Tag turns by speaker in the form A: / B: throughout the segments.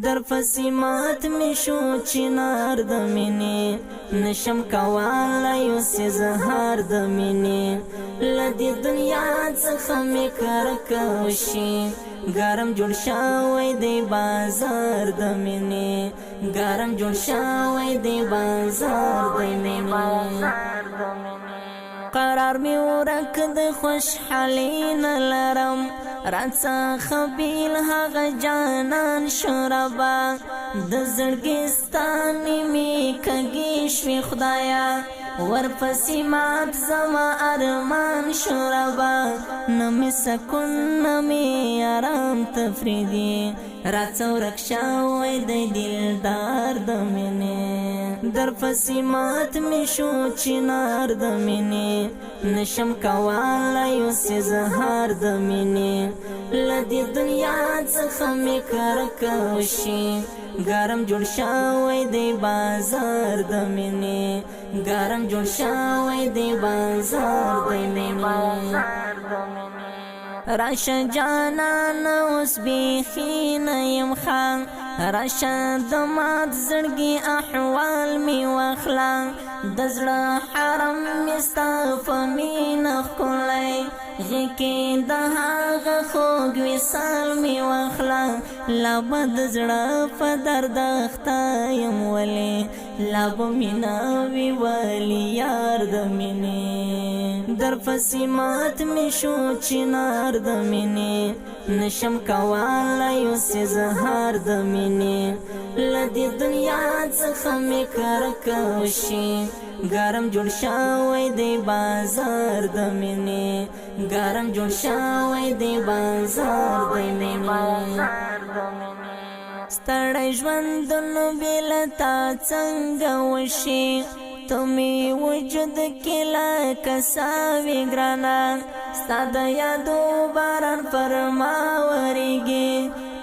A: در پسی مات می شو چنار د مینې نشم کوالای اوس اظهار د مینې لدې دنیا څخه مې کرکه وشي ګرم جوړ شوی دی بازار د مینې ګرم جوړ شوی دی بازار د مینې قرار می ورک د خوشحالي نه لرم راڅخه بیل هغه جانان شربا د زړګستانې می کږې شوې خدایا ورپسې مات زما ارمان شربا نه مې سکون نه مې آرام تفریدي راڅه ورک شوی دی دلدار د مینې در پسې مات مې شو چنار د مینې نشم کوالای اوس اظهار د مینې لدې دنیا څخه مې کرکه وشي ګرم جوړ شوی دی بازار د مینې ګرم جوړ شوی دی بازار د مینې راشه جانان اوس بیخي نه یم ښه راشه د مات زړګي احوال می واخله د زړه حرم مې ستا په مینه ښکلی غېږ کې د هغه خوږ وصال مې واخله لا به د زړه په درد اخته یم ولې لا به مینه وي ولې یار د مینې در پسې مات مې شو چنار د مینې نشم کوالای اوس اظهار د مینې لدې دنیا څخه مې کرکه وشي ګرم جوړ شوی دی بازار د مینې ګرم جوړ شوی دی بازار د مینې ستړی ژوندون بېله تا څنګه وشي ته مې وجود کې لکه ساوې ګرانه ستا د یادو باران پر ما ورېږي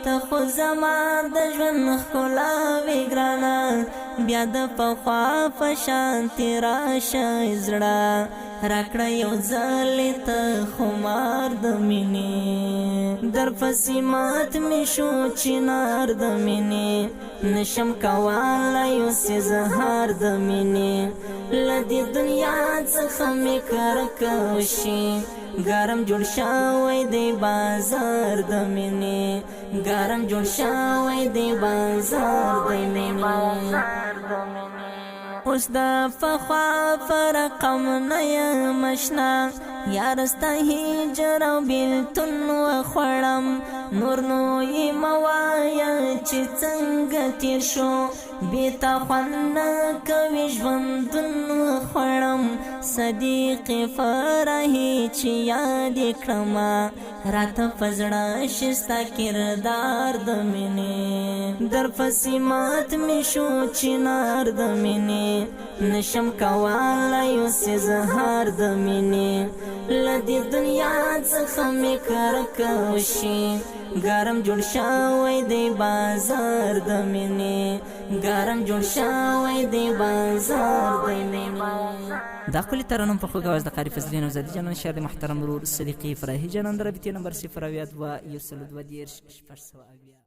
A: ته خو زما د ژوند ښکلا وې ګرانه بیا د پخوا په شانتې راشه زړه راکړه یو ځل ته خمار د مینې در پسې مات مې شو چنار د مینې نشم کوالای اوس اظهار د مینې لدې دنیا څخه مې کرکه وشي ګرم جوړ شوی دی بازار د مینې ګرم جوړ شوی دی بازار د مینې اوس د پخوا په رقم نه یم اشنا یار ستا هجر او بېلتون وخوړم نور نو یې مه وایه چې څنګه تېر شو بې تا خوند نه کوي ژوندون وخوړم صدیقې فرحي چې یاد یې کړمه راته په زړه شي ستا کردار د مینې در پسې مات مې شو چنار د مینې نشم کوالای اوس اظهار د مینې لدې دنیا څخه مې کرکه وشي ګرم جوړ شوی دی بازار د مینې ګرم جوړ شوی دی بازار د مینې
B: دا ښکلې ترنم په خوږ اواز د قاري فضلین او زادي جانان شعر د محترم ورور صدیقي فرحي جانان د رابطې نمبر 0 2 102 12 6 7